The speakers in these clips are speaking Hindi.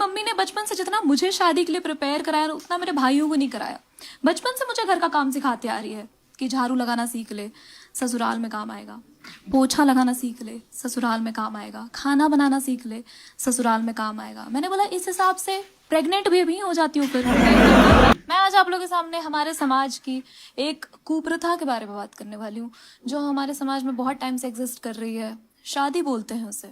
मम्मी ने बचपन से जितना मुझे शादी के लिए प्रिपेयर कराया उतना मेरे भाइयों को नहीं कराया। बचपन से मुझे घर का काम सिखाती आ रही है कि झाड़ू लगाना सीख ले, ससुराल में काम आएगा। पोछा लगाना सीख ले, ससुराल में काम आएगा। खाना बनाना सीख ले, ससुराल में काम आएगा। मैंने बोला इस हिसाब से प्रेग्नेंट भी हो जाती हूँ फिर। मैं आज आप लोगों के सामने हमारे समाज की एक कुप्रथा के बारे में बात करने वाली हूँ, जो हमारे समाज में बहुत टाइम से एग्जिस्ट कर रही है। शादी बोलते हैं उसे।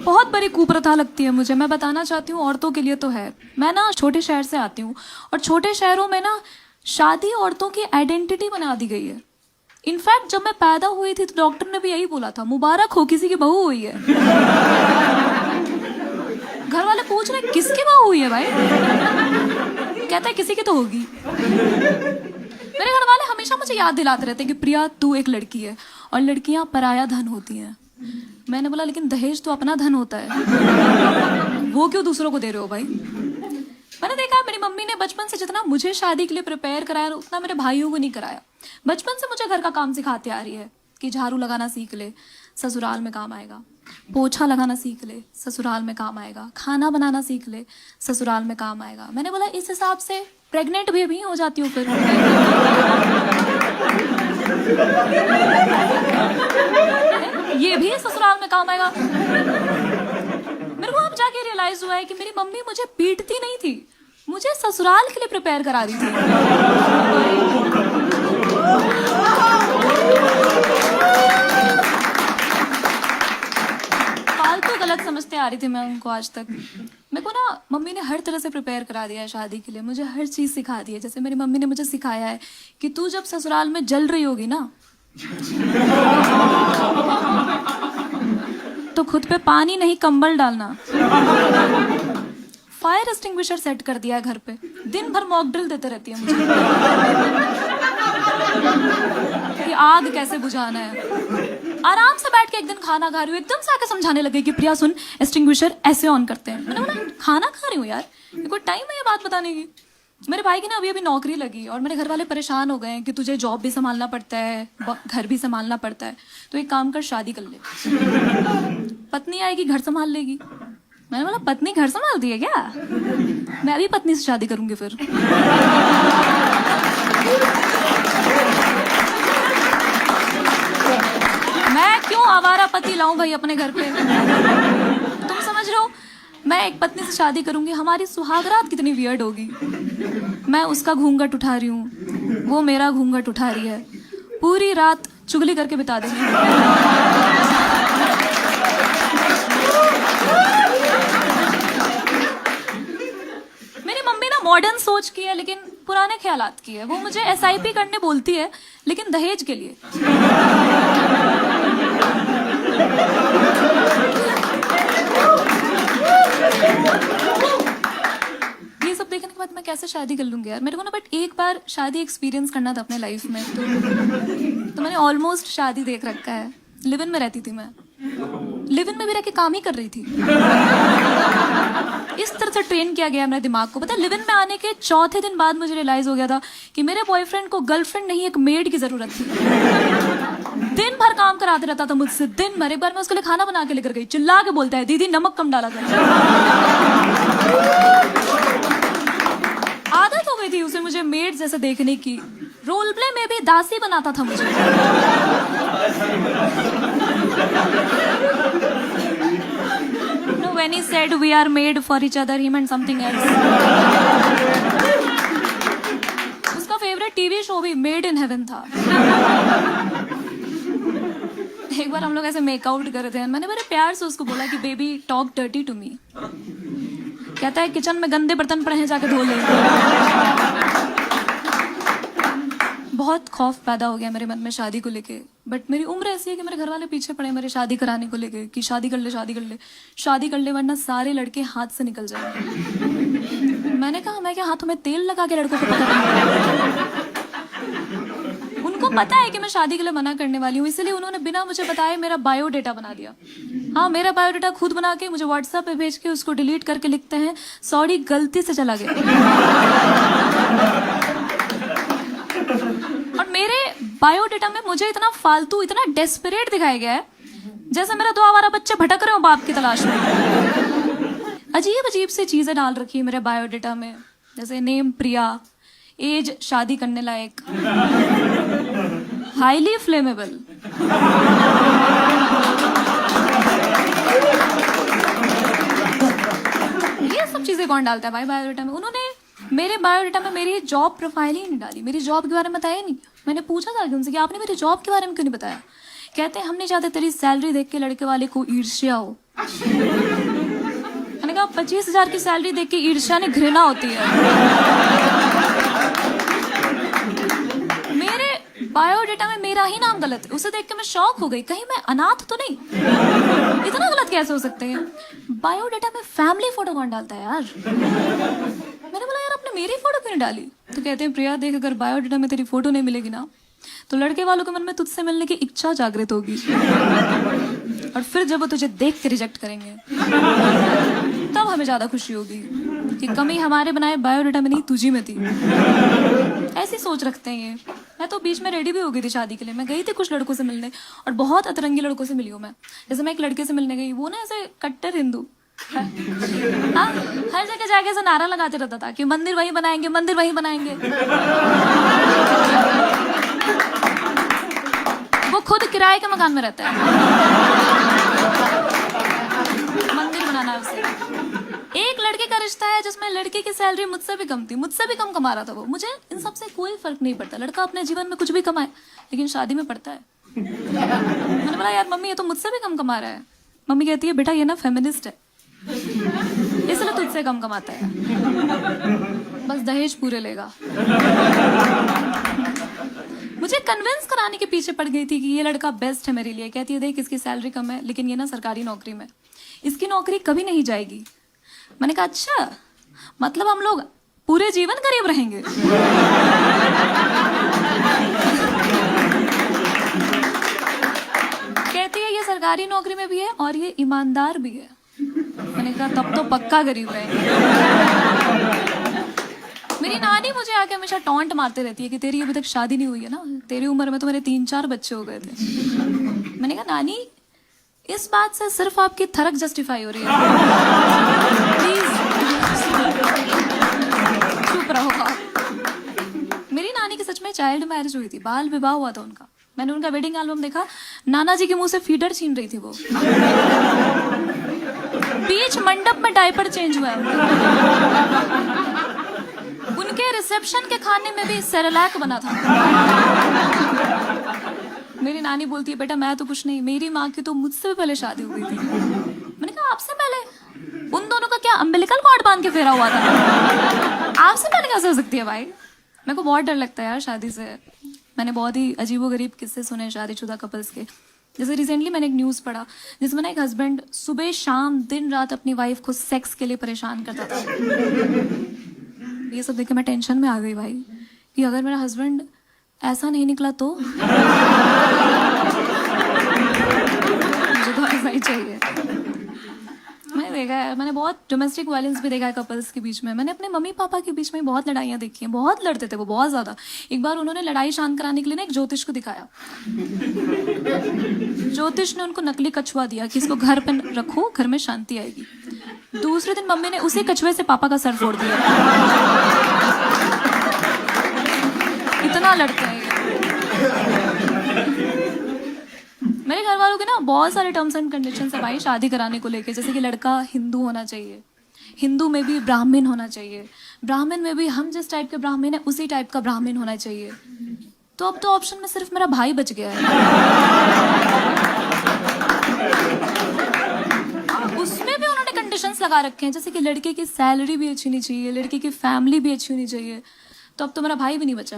बहुत बड़ी कुप्रथा लगती है मुझे। मैं बताना चाहती हूँ औरतों के लिए तो है। मैं ना छोटे शहर से आती हूँ और छोटे शहरों में ना शादी औरतों की आइडेंटिटी बना दी गई है। इनफैक्ट जब मैं पैदा हुई थी तो डॉक्टर ने भी यही बोला था, मुबारक हो किसी की बहू हुई है। घर वाले पूछ रहे किसकी बहू हुई है भाई? कहता है किसी की तो होगी। मेरे घर वाले हमेशा मुझे याद दिलाते रहते हैं कि प्रिया तू एक लड़की है और लड़कियां पराया धन होती हैं। मैंने बोला लेकिन दहेज तो अपना धन होता है, वो क्यों दूसरों को दे रहे हो भाई? मैंने देखा मेरी मम्मी ने बचपन से जितना मुझे शादी के लिए प्रिपेयर कराया उतना मेरे भाइयों को नहीं कराया। बचपन से मुझे घर का काम सिखाती आ रही है कि झाड़ू लगाना सीख ले, ससुराल में काम आएगा। पोछा लगाना सीख ले, ससुराल में काम आएगा। खाना बनाना सीख ले, ससुराल में काम आएगा। मैंने बोला इस हिसाब से प्रेग्नेंट भी हो जाती हूँ फिर। ये भी ससुराल में काम आएगा। मेरे को अब जाके रियलाइज हुआ है कि मेरी मम्मी मुझे पीटती नहीं थी, मुझे ससुराल के लिए प्रिपेयर करा रही थी। फालतू गलत समझते आ रही थी मैं उनको आज तक। मेरे को ना मम्मी ने हर तरह से प्रिपेयर करा दिया है शादी के लिए। मुझे हर चीज सिखा दी है। जैसे मेरी मम्मी ने मुझे सिखाया है कि तू जब ससुराल में जल रही होगी ना तो खुद पे पानी नहीं कंबल डालना। फायर एक्सटिंग्विशर सेट कर दिया है घर पे। दिन भर मॉक ड्रिल देते रहती है मुझे कि आग कैसे बुझाना है। आराम से बैठ के एक दिन खाना खा रही हूँ, एकदम से आके समझाने लगे कि प्रिया सुन एक्सटिंग्विशर ऐसे ऑन करते हैं। मैंने बोला खाना खा रही हूँ यार, ये कोई टाइम है ये बात बताने की? मेरे भाई की ना अभी नौकरी लगी और मेरे घर वाले परेशान हो गए हैं कि तुझे जॉब भी संभालना पड़ता है, घर भी संभालना पड़ता है, तो एक काम कर शादी कर ले, पत्नी आएगी घर संभाल लेगी। मैंने बोला पत्नी घर संभालती है क्या? मैं भी पत्नी से शादी करूंगी फिर। मैं क्यों आवारा पति लाऊं भाई अपने घर पे? तुम समझ रहे हो? मैं एक पत्नी से शादी करूंगी, हमारी सुहागरात कितनी वियर्ड होगी। मैं उसका घूंघट उठा रही हूँ, वो मेरा घूंघट उठा रही है, पूरी रात चुगली करके बिता देंगे। मेरी मम्मी ना मॉडर्न सोच की है लेकिन पुराने ख्यालात की है। वो मुझे SIP करने बोलती है लेकिन दहेज के लिए। ये सब देखने के बाद मैं कैसे शादी कर लूंगी यार? मेरे को ना बट एक बार शादी एक्सपीरियंस करना था अपने लाइफ में, तो मैंने ऑलमोस्ट शादी देख रखा है। लिव इन में रहती थी मैं, लिव इन में भी रह के काम ही कर रही थी। इस तरह से ट्रेन किया गया मेरे दिमाग को। पता है लिव इन में आने के चौथे दिन बाद मुझे रियलाइज हो गया था कि मेरे बॉयफ्रेंड को गर्लफ्रेंड नहीं एक मेड की जरूरत थी। दिन भर काम कराते रहता था मुझसे, दिन भर। एक बार मैं उसके लिए खाना बना के लेकर गई, चिल्ला के बोलता है दीदी नमक कम डाला था। आदत हो गई थी उसे मुझे मेड जैसे देखने की। रोल प्ले में भी दासी बनाता था मुझे। No, when he said we are made for each other, he meant something else. उसका फेवरेट टीवी शो भी मेड इन हेवन था। एक बार हम लोग ऐसे मेकआउट कर रहे थे, मैंने बड़े प्यार से उसको बोला कि baby talk dirty to me. कहता है किचन में गंदे बर्तन पड़े हैं जाके धो ले। बहुत खौफ पैदा हो गया मेरे मन में शादी को लेके। बट मेरी उम्र ऐसी है कि मेरे घर वाले पीछे पड़े मेरे शादी कराने को लेके कि शादी कर ले, शादी कर ले, शादी कर ले वरना सारे लड़के हाथ से निकल जाएंगे। मैंने कहा मैं क्या हाथों में तेल लगा के लड़कों को पकड़? उनको पता है कि मैं शादी के लिए मना करने वाली हूँ, इसलिए उन्होंने बिना मुझे बताए मेरा बायोडेटा बना दिया। हाँ, मेरा बायोडेटा खुद बना के मुझे व्हाट्सएप पे भेज के उसको डिलीट करके लिखते हैं सॉरी गलती से चला गया। और मेरे बायोडेटा में मुझे इतना फालतू, इतना डेस्परेट दिखाया गया है जैसे मेरा 2 आवारा बच्चे भटक रहे हो बाप की तलाश में। अजीब अजीब सी चीजें डाल रखी है मेरे बायोडेटा में, जैसे नेम प्रिया, एज शादी करने लायक, हाईली फ्लेमेबल। ये सब चीजें कौन डालता है भाई बायोडेटा में? उन्होंने मेरे बायोडेटा में मेरी जॉब प्रोफाइल ही नहीं डाली, मेरी जॉब के बारे में बताया नहीं। मैंने पूछा था उनसे कि आपने मेरी जॉब के बारे में क्यों नहीं बताया? कहते हैं हम नहीं चाहते तेरी सैलरी देख के लड़के वाले को ईर्ष्या हो। मैंने कहा 25,000 की सैलरी देख के ईर्ष्या नहीं घृणा होती है। मेरे बायोडेटा में मेरा ही नाम गलत है, उसे देख के मैं शॉक हो गई, कहीं मैं अनाथ तो नहीं? इतना गलत कैसे हो सकते हैं? बायोडेटा में फैमिली फोटो कौन डालता है यार? मैंने बोला यार आपने मेरी फोटो क्यों नहीं डाली? तो कहते हैं प्रिया देख, अगर बायोडेटा में तेरी फोटो नहीं मिलेगी ना तो लड़के वालों के मन में तुझसे मिलने की इच्छा जागृत होगी, और फिर जब वो तुझे देख के रिजेक्ट करेंगे तब हमें ज्यादा खुशी होगी कि कमी हमारे बनाए बायोडेटा में नहीं तुझी में थी। ऐसी सोच रखते हैं ये। मैं तो बीच में रेडी भी हो गई थी शादी के लिए, मैं गई थी कुछ लड़कों से मिलने और बहुत अतरंगी लड़कों से मिली हूँ मैं। जैसे मैं एक लड़के से मिलने गई, वो ना ऐसे कट्टर हिंदू, हाँ, हर जगह जाके ऐसा नारा लगाते रहता था कि मंदिर वहीं बनाएंगे, मंदिर वहीं बनाएंगे। वो खुद किराए के मकान में रहता है, मंदिर बनाना है उसे। एक लड़के का रिश्ता है जिसमें लड़के की सैलरी मुझसे भी कम थी, मुझसे भी कम कमा रहा था वो। मुझे इन सब से कोई फर्क नहीं पड़ता, लड़का अपने जीवन में कुछ भी कमाए लेकिन शादी में पड़ता है। मैंने बोला यार मम्मी ये तो मुझसे भी कम कमा रहा है। मम्मी कहती है बेटा ये ना फेमिनिस्ट है इसलिए तुझसे कम कमाता है, बस दहेज पूरे लेगा। मुझे कन्विंस कराने के पीछे पड़ गई थी कि ये लड़का बेस्ट है मेरे लिए। कहती है देख इसकी सैलरी कम है लेकिन ये ना सरकारी नौकरी में, इसकी नौकरी कभी नहीं जाएगी। मैंने कहा अच्छा मतलब हम लोग पूरे जीवन करीब रहेंगे। कहती है ये सरकारी नौकरी में भी है और ये ईमानदार भी है। मैंने कहा तब तो पक्का गरीब रहेंगे। मेरी नानी मुझे आके हमेशा टॉन्ट मारते रहती है कि तेरी अभी तक शादी नहीं हुई है ना, तेरी उम्र में तो मेरे 3-4 बच्चे हो गए थे। मैंने कहा नानी इस बात से सिर्फ आपकी थरक जस्टिफाई हो रही है, प्लीज चुप रहो आप। मेरी नानी की सच में चाइल्ड मैरिज हुई थी, बाल विवाह हुआ था उनका। मैंने उनका वेडिंग एल्बम देखा, नाना जी के मुंह से फीडर छीन रही थी वो। बीच मंडप में डायपर चेंज हुआ है। उनके रिसेप्शन के खाने में भी सेरेलैक बना था। मेरी नानी बोलती है बेटा मैं तो कुछ नहीं, मेरी माँ की तो मुझसे भी पहले शादी हो गई थी। मैंने कहा आपसे पहले? उन दोनों का क्या अम्बिलिकल कॉर्ड बांध के फेरा हुआ था? आपसे पहले कैसे हो सकती है भाई? मेरे को बहुत डर लगता है यार शादी से। मैंने बहुत ही अजीबोगरीब किस्से सुने शादीशुदा कपल्स के। जैसे रिसेंटली मैंने एक न्यूज़ पढ़ा जिसमें ना एक हस्बैंड सुबह शाम दिन रात अपनी वाइफ को सेक्स के लिए परेशान करता था। ये सब देख के मैं टेंशन में आ गई भाई कि अगर मेरा हस्बैंड ऐसा नहीं निकला तो मुझे तो ऐसा ही चाहिए। मैंने देखा है, मैंने बहुत डोमेस्टिक वायलेंस भी देखा है कपल्स के बीच में। मैंने अपने मम्मी पापा के बीच में बहुत लड़ाइयाँ देखी हैं, बहुत लड़ते थे वो, बहुत ज़्यादा। एक बार उन्होंने लड़ाई शांत कराने के लिए ना एक ज्योतिष को दिखाया। ज्योतिष ने उनको नकली कछुआ दिया कि इसको घर पे रखो, घर में शांति आएगी। दूसरे दिन मम्मी ने उसी कछुए से पापा का सर फोड़ दिया। इतना लड़ते हैं। मेरे घर वालों के ना बहुत सारे टर्म्स एंड कंडीशंस है भाई शादी कराने को लेके। जैसे कि लड़का हिंदू होना चाहिए, हिंदू में भी ब्राह्मण होना चाहिए, ब्राह्मण में भी हम जिस टाइप के ब्राह्मण है उसी टाइप का ब्राह्मण होना चाहिए। तो अब तो ऑप्शन में सिर्फ मेरा भाई बच गया है। उसमें भी उन्होंने कंडीशंस लगा रखे हैं, जैसे कि लड़के की सैलरी भी अच्छी नहीं चाहिए, लड़के की फैमिली भी अच्छी होनी चाहिए। तो अब तो मेरा भाई भी नहीं बचा।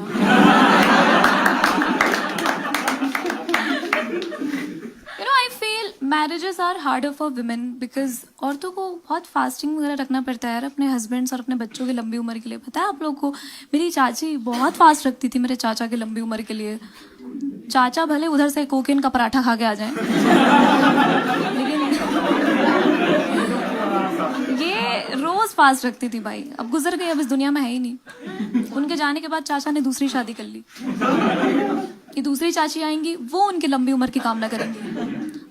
I feel marriages are harder for women because औरतों को बहुत फास्टिंग वगैरह रखना पड़ता है यार अपने हस्बैंड्स और अपने बच्चों की लंबी उम्र के लिए। पता है आप लोगों को, मेरी चाची बहुत फास्ट रखती थी मेरे चाचा की लंबी उम्र के लिए। चाचा भले उधर से कोकेन का पराठा खा के आ जाएं, लेकिन ये रोज फास्ट रखती थी भाई। अब गुजर गई, अब इस दुनिया में है ही नहीं। उनके जाने के बाद चाचा ने दूसरी शादी कर ली कि दूसरी चाची आएंगी वो उनकी लंबी उम्र की कामना करेंगी।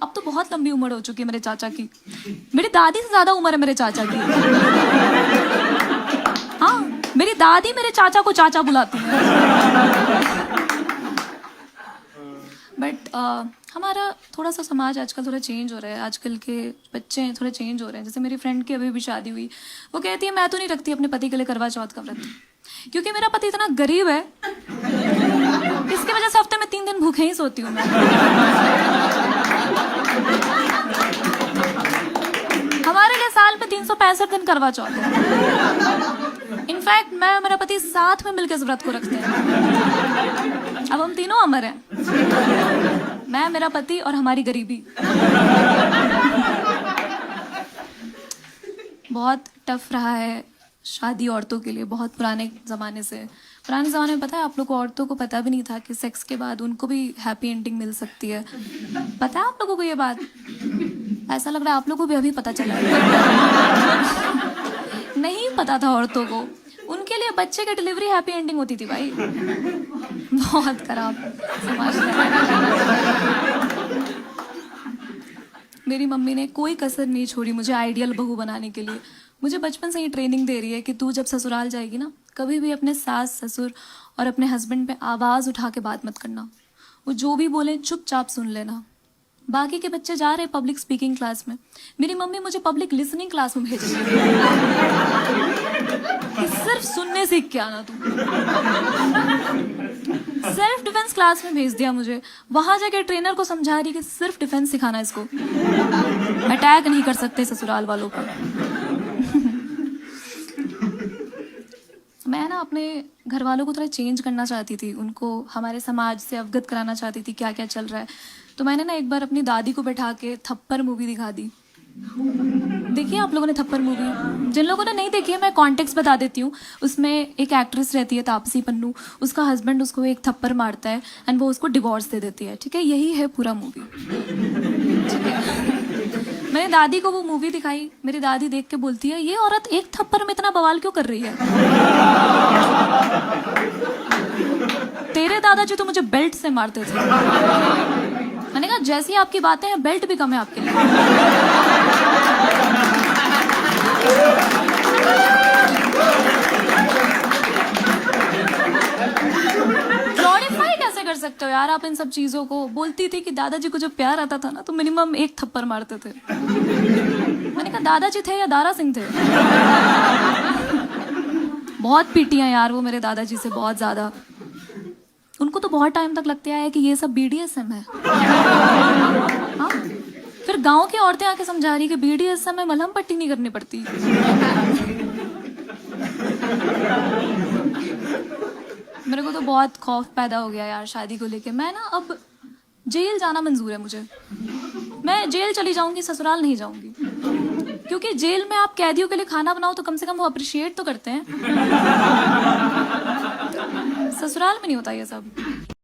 अब तो बहुत लंबी उम्र हो चुकी है मेरे चाचा की। मेरी दादी से ज्यादा उम्र है मेरे चाचा की। हाँ, मेरी दादी मेरे चाचा को चाचा बुलाती है। बट हमारा थोड़ा सा समाज आजकल थोड़ा चेंज हो रहा है। आजकल के बच्चे हैं थोड़े चेंज हो रहे हैं। जैसे मेरी फ्रेंड की अभी भी शादी हुई, वो कहती है मैं तो नहीं रखती अपने पति के लिए करवा चौथ का व्रत, क्योंकि मेरा पति इतना गरीब है, इसकी वजह से हफ्ते में 3 दिन भूखे ही सोती हूँ मैं। हमारे लिए साल में 365 दिन करवा चौथ है। इनफैक्ट मैं और मेरा पति साथ में मिलकर इस व्रत को रखते हैं। अब हम तीनों अमर हैं, मैं, मेरा पति और हमारी गरीबी। बहुत टफ रहा है शादी औरतों के लिए, बहुत पुराने ज़माने से। पुराने ज़माने में पता है आप लोगों को, औरतों को पता भी नहीं था कि सेक्स के बाद उनको भी हैप्पी एंडिंग मिल सकती है। पता है आप लोगों को ये बात? ऐसा लग रहा है आप लोगों को भी अभी पता चला है। नहीं पता था औरतों को, उनके लिए बच्चे की डिलीवरी हैप्पी एंडिंग होती थी भाई। बहुत खराब समाज है। मेरी मम्मी ने कोई कसर नहीं छोड़ी मुझे आइडियल बहू बनाने के लिए। मुझे बचपन से ही ट्रेनिंग दे रही है कि तू जब ससुराल जाएगी ना, कभी भी अपने सास ससुर और अपने हस्बैंड पे आवाज़ उठा के बात मत करना। वो जो भी बोले चुपचाप सुन लेना। बाकी के बच्चे जा रहे पब्लिक स्पीकिंग क्लास में, मेरी मम्मी मुझे पब्लिक लिसनिंग क्लास में भेज रही है कि सिर्फ सुनने सीख के आना तू। सेल्फ डिफेंस क्लास में भेज दिया मुझे, वहां जाके ट्रेनर को समझा रही कि सिर्फ डिफेंस सिखाना इसको, अटैक नहीं कर सकते ससुराल वालों पर। मैं ना अपने घर वालों को थोड़ा चेंज करना चाहती थी, उनको हमारे समाज से अवगत कराना चाहती थी क्या क्या चल रहा है। तो मैंने ना एक बार अपनी दादी को बैठा के थप्पड़ मूवी दिखा दी। देखिए आप लोगों ने थप्पड़ मूवी? जिन लोगों ने नहीं देखी है मैं कॉन्टेक्स्ट बता देती हूँ। उसमें एक एक्ट्रेस रहती है तापसी पन्नू, उसका हस्बैंड उसको एक थप्पड़ मारता है एंड वो उसको डिवोर्स दे देती है। ठीक है, यही है पूरा मूवी। ठीक है, मैंने दादी को वो मूवी दिखाई, मेरी दादी देख के बोलती है ये औरत एक थप्पड़ में इतना बवाल क्यों कर रही है? तेरे दादाजी तो मुझे बेल्ट से मारते थे। मैंने कहा जैसी आपकी बातें हैं बेल्ट भी कम है आपके लिए। ग्लोरीफाई कैसे कर सकते हो यार आप इन सब चीजों को? बोलती थी कि दादाजी को जब प्यार आता था ना तो मिनिमम एक थप्पड़ मारते थे। मैंने कहा दादाजी थे या दारा सिंह थे? बहुत पीटी हैं यार वो मेरे दादाजी से, बहुत ज्यादा। उनको तो बहुत टाइम तक लगता है कि ये सब BDSM है। हाँ? फिर गांव की औरतें आके समझा रही कि BDSM में मलहम पट्टी नहीं करनी पड़ती। मेरे को तो बहुत खौफ पैदा हो गया यार शादी को लेके। मैं ना अब जेल जाना मंजूर है मुझे। मैं जेल चली जाऊंगी, ससुराल नहीं जाऊंगी, क्योंकि जेल में आप कैदियों के लिए खाना बनाओ तो कम से कम वो अप्रिशिएट तो करते हैं। ससुराल में नहीं होता ये सब।